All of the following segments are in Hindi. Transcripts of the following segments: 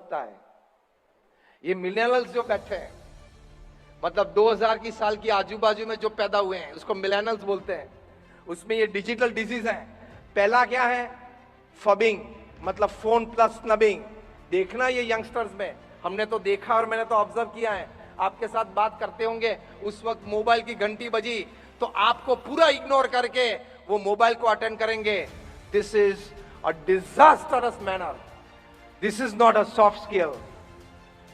सकता है। ये मिलेनियल्स जो बैठे हैं, मतलब 2000 की साल की आजू बाजू में जो पैदा हुए हैं उसको मिलेनियल्स बोलते हैं। उसमें ये डिजिटल डिजीज है। पहला क्या है? फबिंग, मतलब फोन प्लस स्नबिंग। देखना ये यंगस्टर्स में, हमने तो देखा और मैंने तो ऑब्जर्व किया है, आपके साथ बात करते होंगे उस वक्त मोबाइल की घंटी बजी तो आपको पूरा इग्नोर करके वो मोबाइल को अटेंड करेंगे। This is a disastrous manner, this is not a soft skill.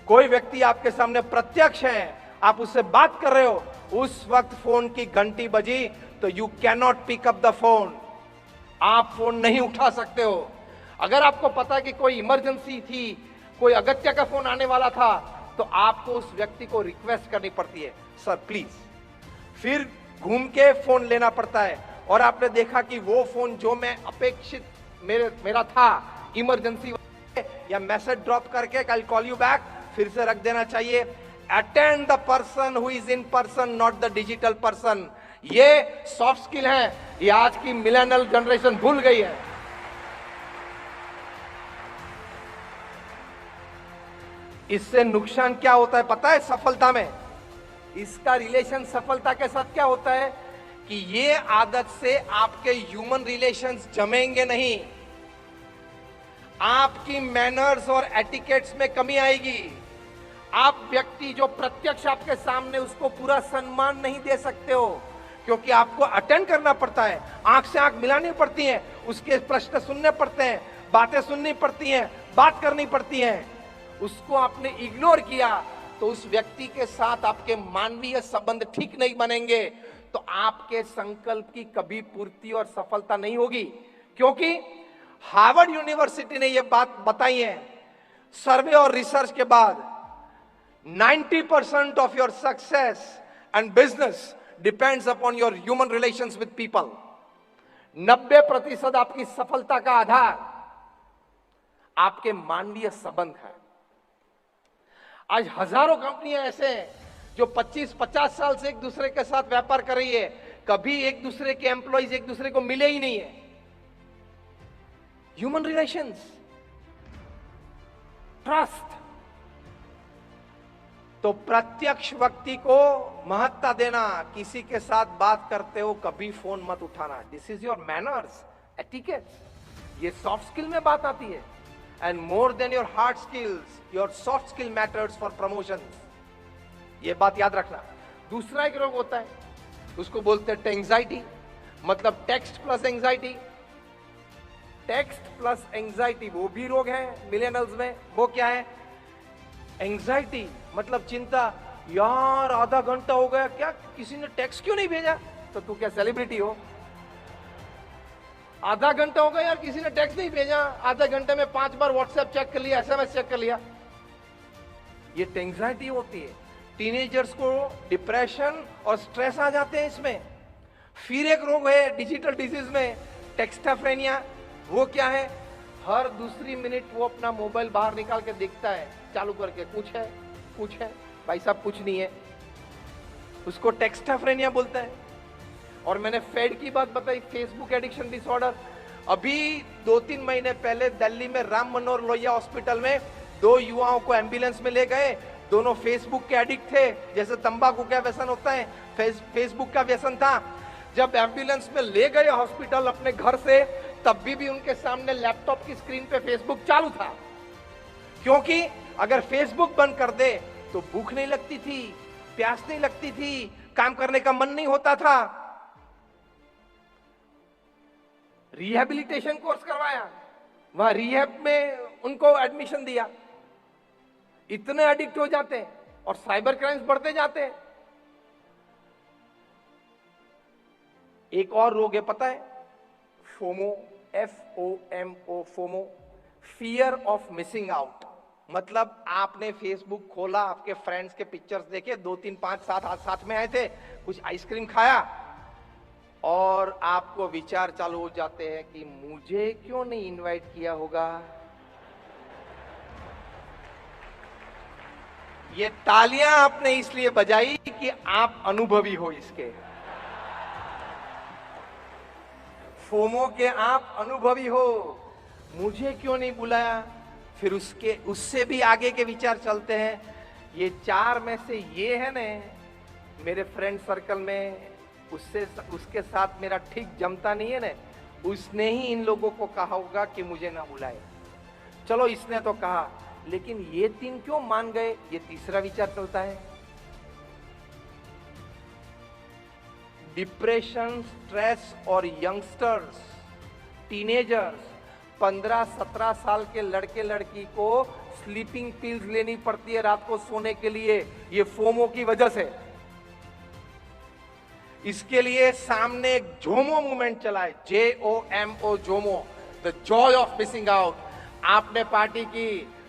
कोई व्यक्ति आपके सामने प्रत्यक्ष है, आप उससे बात कर रहे हो, उस वक्त फोन की घंटी बजी तो you can not pick up the phone, आप फोन नहीं उठा सकते हो। अगर आपको पता कि कोई इमरजेंसी थी, कोई अगत्य का फोन आने वाला था, तो आपको उस व्यक्ति को रिक्वेस्ट करनी पड़ती है, सर प्लीज। फिर घूम के फोन लेना पड़ता है, और आपने देखा कि वो फोन जो मैं अपेक्षित मेरा था इमरजेंसी या मैसेज ड्रॉप करके आई कॉल यू बैक, फिर से रख देना चाहिए। Attend the person who is in person, not the digital person. ये सॉफ्ट स्किल है, ये आज की मिलेनियल जनरेशन भूल गई है। इससे नुकसान क्या होता है पता है? सफलता में इसका रिलेशन सफलता के साथ क्या होता है कि ये आदत से आपके ह्यूमन रिलेशंस जमेंगे नहीं, आपकी मैनर्स और एटिकेट्स में कमी आएगी। आप व्यक्ति जो प्रत्यक्ष आपके सामने, उसको पूरा सम्मान नहीं दे सकते हो, क्योंकि आपको अटेंड करना पड़ता है, आंख से आंख मिलानी पड़ती है, उसके प्रश्न सुनने पड़ते हैं, बातें सुननी पड़ती हैं, बात करनी पड़ती है। उसको आपने इग्नोर किया तो उस व्यक्ति के साथ आपके मानवीय संबंध ठीक नहीं बनेंगे, तो आपके संकल्प की कभी पूर्ति और सफलता नहीं होगी। क्योंकि हार्वर्ड यूनिवर्सिटी ने यह बात बताई है, सर्वे और रिसर्च के बाद 90% of your success and business depends upon your human relations with people. 90% आपकी सफलता का आधार आपके मानवीय संबंध है। आज हजारों कंपनियां ऐसे हैं जो 25-50 साल से एक दूसरे के साथ व्यापार कर रही है, कभी एक दूसरे के एम्प्लॉइज एक दूसरे को मिले ही नहीं है। Human relations, trust. तो प्रत्यक्ष व्यक्ति को महत्ता देना, किसी के साथ बात करते हो कभी फोन मत उठाना, this is your manners, etiquettes. ये सॉफ्ट स्किल में बात आती है। And more than your hard skills, your soft skill matters for promotion. ये बात याद रखना। दूसरा एक रोग होता है, उसको बोलते हैं एंजाइटी, मतलब text plus anxiety. Text plus anxiety वो भी रोग है मिलेनियल्स में। वो क्या है? एंजाइटी मतलब चिंता। यार आधा घंटा हो गया, क्या किसी ने टेक्स्ट क्यों नहीं भेजा? तो तू क्या सेलिब्रिटी हो? आधा घंटा हो गया यार, किसी ने टेक्स्ट नहीं भेजा, आधे घंटे में 5 बार व्हाट्सएप चेक कर लिया, एसएमएस चेक कर लिया। ये एंजाइटी होती है। टीनेजर्स को डिप्रेशन और स्ट्रेस आ जाते हैं इसमें। फिर एक रोग है डिजिटल डिजीज में, टेक्स्टाफ्रेनिया। वो क्या है? हर दूसरी मिनट वो अपना मोबाइल बाहर निकाल के देखता है, चालू करके, कुछ है कुछ है, भाई साहब कुछ नहीं है। उसको टेक्स्टाफ्रेनिया बोलता है। और मैंने फेड की बात बताई, फेसबुक एडिक्शन डिसऑर्डर। अभी 2-3 महीने पहले दिल्ली में राम मनोहर लोहिया हॉस्पिटल में 2 युवाओं को एम्बुलेंस में ले गए। दोनों फेसबुक के एडिक्ट थे, जैसे तंबाकू का व्यसन होता है, फेसबुक का व्यसन था। जब एम्बुलेंस में ले गए हॉस्पिटल अपने घर से, तब भी उनके सामने लैपटॉप की स्क्रीन पे फेसबुक चालू था। क्योंकि अगर फेसबुक बंद कर दे तो भूख नहीं लगती थी, प्यास नहीं लगती थी, काम करने का मन नहीं होता था। रिहैबिलिटेशन कोर्स करवाया, वहां रिहैब में उनको एडमिशन दिया। इतने एडिक्ट हो जाते हैं और साइबर क्राइम्स बढ़ते जाते हैं। एक और रोग है पता है? FOMO, FOMO, FOMO, fear of missing out. मतलब आपने फेसबुक खोला, आपके फ्रेंड्स के पिक्चर्स देखे, 2, 3, 5, 7 साथ में आए थे, कुछ आइसक्रीम खाया और आपको विचार चालू हो जाते हैं कि मुझे क्यों नहीं इनवाइट किया होगा। ये तालियां आपने इसलिए बजाई कि आप अनुभवी हो इसके। फोमो के आप अनुभवी हो। मुझे क्यों नहीं बुलाया, फिर उससे भी आगे के विचार चलते हैं। ये 4 में से ये है ने मेरे फ्रेंड सर्कल में, उसके साथ मेरा ठीक जमता नहीं है ने, उसने ही इन लोगों को कहा होगा कि मुझे ना बुलाए। चलो इसने तो कहा, लेकिन ये 3 क्यों मान गए, ये तीसरा विचार चलता है। डिप्रेशन, स्ट्रेस और यंगस्टर्स, टीनेजर्स, 15-17 साल के लड़के लड़की को स्लीपिंग पिल्स लेनी पड़ती है रात को सोने के लिए, ये फोमो की वजह से। इसके लिए सामने एक जोमो मूवमेंट चला है, JOMO, Jomo, the Joy of missing out. आपने पार्टी की,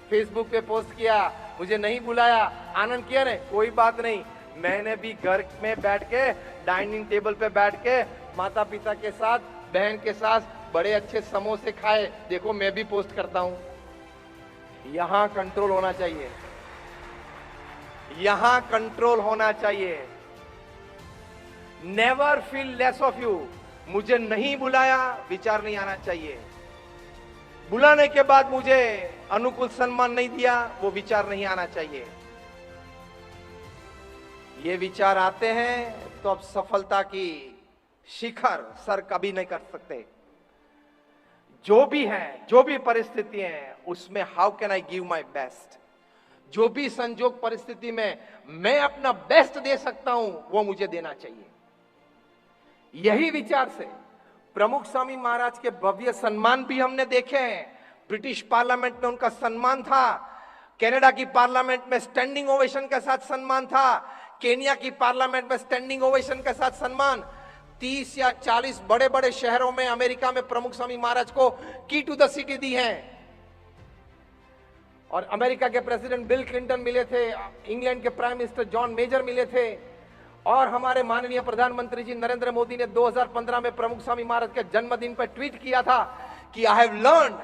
फेसबुक पे पोस्ट किया, मुझे नहीं बुलाया, आनंद किया ने, कोई बात नहीं, मैंने भी घर में बैठ के, डाइनिंग टेबल पे बैठ के माता पिता के साथ, बहन के साथ बड़े अच्छे समोसे खाए, देखो मैं भी पोस्ट करता हूं। यहां कंट्रोल होना चाहिए, यहां कंट्रोल होना चाहिए। Never feel less of you. मुझे नहीं बुलाया, विचार नहीं आना चाहिए। बुलाने के बाद मुझे अनुकूल सम्मान नहीं दिया, वो विचार नहीं आना चाहिए। ये विचार आते हैं तो अब सफलता की शिखर सर कभी नहीं कर सकते। जो भी है, जो भी परिस्थिति है, उसमें how can I give my best, जो भी संजोग परिस्थिति में मैं अपना बेस्ट दे सकता हूं, वो मुझे देना चाहिए। यही विचार से प्रमुख स्वामी महाराज के भव्य सम्मान भी हमने देखे हैं। ब्रिटिश पार्लियामेंट में उनका सम्मान था, कनाडा की पार्लियामेंट में स्टैंडिंग ओवेशन के साथ सम्मान था, केनिया की पार्लियामेंट में स्टैंडिंग ओवेशन के साथ सम्मान। 30 या 40 बड़े बड़े शहरों में, अमेरिका में प्रमुख स्वामी महाराज को की टू द सिटी दी है। और अमेरिका के प्रेसिडेंट बिल क्लिंटन मिले थे, इंग्लैंड के प्राइम मिनिस्टर जॉन मेजर मिले थे, और हमारे माननीय प्रधानमंत्री जी नरेंद्र मोदी ने 2015 में प्रमुख स्वामी महाराज के जन्मदिन पर ट्वीट किया था कि I have learned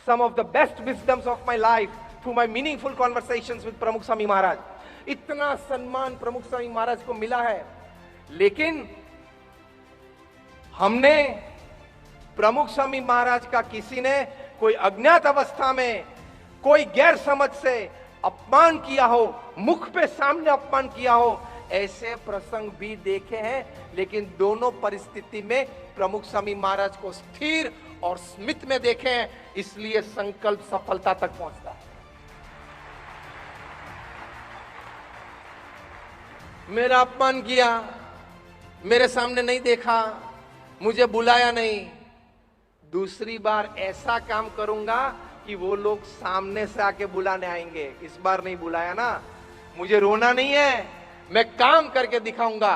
some of the best wisdoms of my life through my meaningful conversations with Pramukh Swami महाराज। इतना सम्मान प्रमुख स्वामी महाराज को मिला है, लेकिन हमने प्रमुख स्वामी महाराज का किसी ने कोई अज्ञात अवस्था में, कोई गैर समझ से अपमान किया हो, मुख पे सामने अपमान किया हो, ऐसे प्रसंग भी देखे हैं। लेकिन दोनों परिस्थिति में प्रमुख स्वामी महाराज को स्थिर और स्मित में देखे हैं, इसलिए संकल्प सफलता तक पहुंचता है। मेरा अपमान किया, मेरे सामने नहीं देखा, मुझे बुलाया नहीं, दूसरी बार ऐसा काम करूंगा कि वो लोग सामने से आके बुलाने आएंगे। इस बार नहीं बुलाया ना, मुझे रोना नहीं है, मैं काम करके दिखाऊंगा।